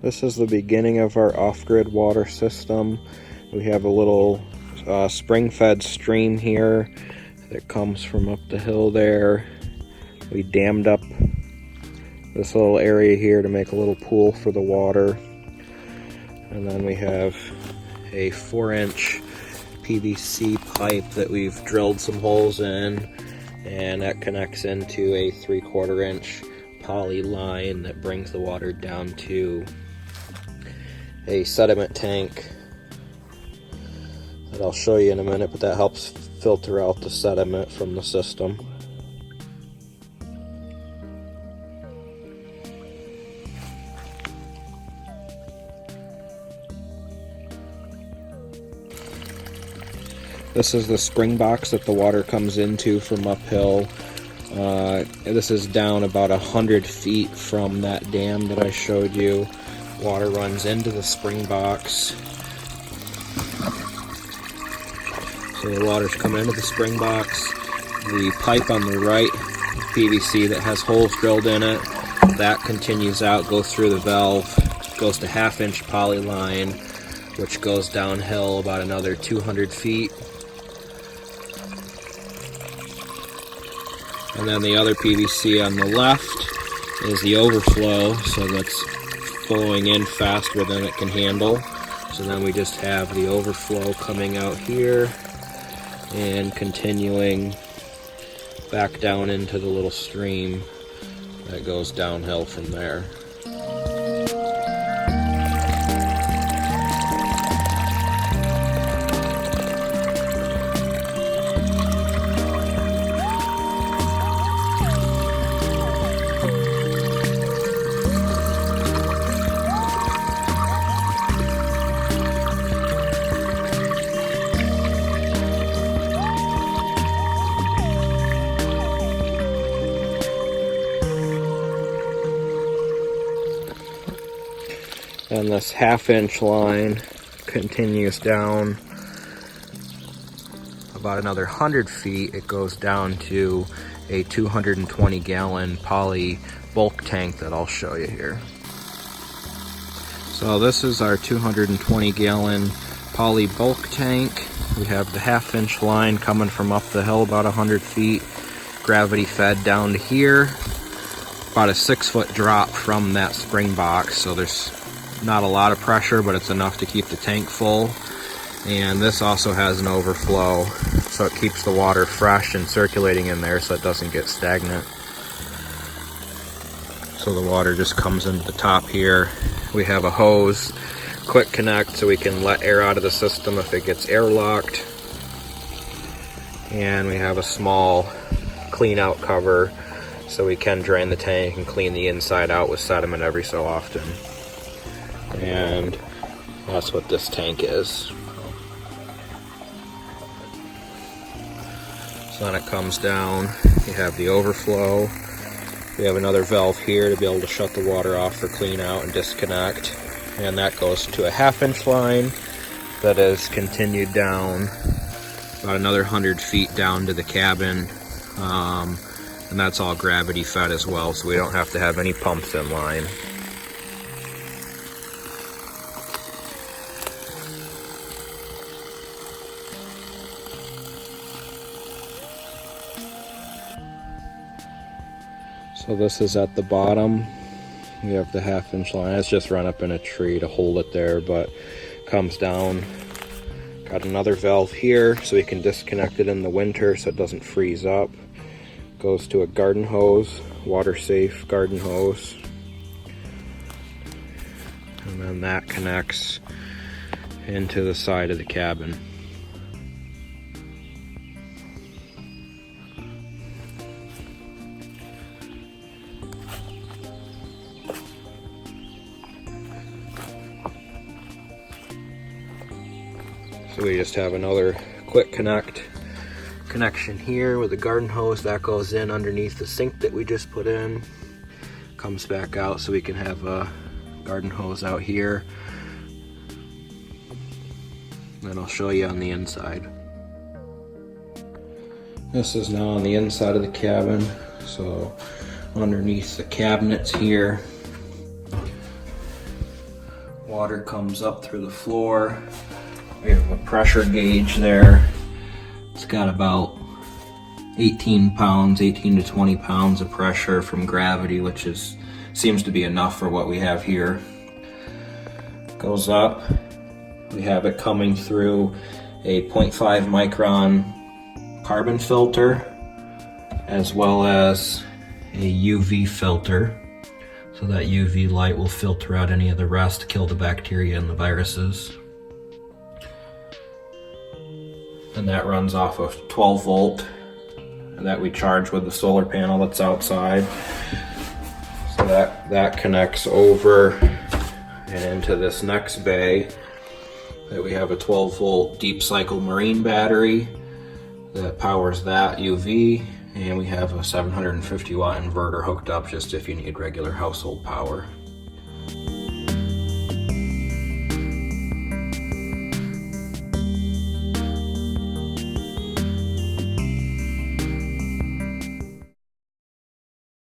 This is the beginning of our off-grid water system. We have a little spring-fed stream here that comes from up the hill there. We dammed up this little area here to make a little pool for the water. And then we have a 4-inch PVC pipe that we've drilled some holes in, and that connects into a 3/4 inch poly line that brings the water down to a sediment tank that I'll show you in a minute, but that helps filter out the sediment from the system. This is the spring box that the water comes into from uphill. This is down about 100 feet from that dam that I showed you. Water runs into the spring box. So the water's coming into the spring box. The pipe on the right, PVC that has holes drilled in it, that continues out, goes through the valve, goes to 1/2 inch poly line, which goes downhill about another 200 feet. And then the other PVC on the left is the overflow, so that's flowing in faster than it can handle. So then we just have the overflow coming out here and continuing back down into the little stream that goes downhill from there. And this 1/2 inch line continues down about another 100 feet. It goes down to a 220 gallon poly bulk tank that I'll show you here. So this is our 220 gallon poly bulk tank. We have the 1/2 inch line coming from up the hill about 100 feet, gravity fed down to here, about a 6-foot drop from that spring box. So there's not a lot of pressure, but it's enough to keep the tank full. And this also has an overflow, so it keeps the water fresh and circulating in there so it doesn't get stagnant. So the water just comes into the top here. We have a hose, quick connect, so we can let air out of the system if it gets airlocked. And we have a small clean out cover so we can drain the tank and clean the inside out with sediment every so often. And that's what this tank is. So then it comes down, you have the overflow. We have another valve here to be able to shut the water off for clean out and disconnect. And that goes to a 1/2 inch line that is continued down about another 100 feet down to the cabin. And that's all gravity fed as well, so we don't have to have any pumps in line. So this is at the bottom. We have the 1/2 inch line. It's just run up in a tree to hold it there, but comes down. Got another valve here so we can disconnect it in the winter so it doesn't freeze up. Goes to a garden hose, water safe garden hose. And then that connects into the side of the cabin. So we just have another quick connection here with the garden hose that goes in underneath the sink that we just put in. Comes back out so we can have a garden hose out here. Then I'll show you on the inside. This is now on the inside of the cabin. So underneath the cabinets here, Water comes up through the floor. We have a pressure gauge there. It's got about 18 to 20 pounds of pressure from gravity, which seems to be enough for what we have here. Goes up. We have it coming through a 0.5 micron carbon filter, as well as a UV filter, so that UV light will filter out any of the rest, kill the bacteria and the viruses. And that runs off of 12 volt, and that we charge with the solar panel that's outside. So that connects over and into this next bay. That we have a 12 volt deep cycle marine battery that powers that UV, and we have a 750 watt inverter hooked up just if you need regular household power.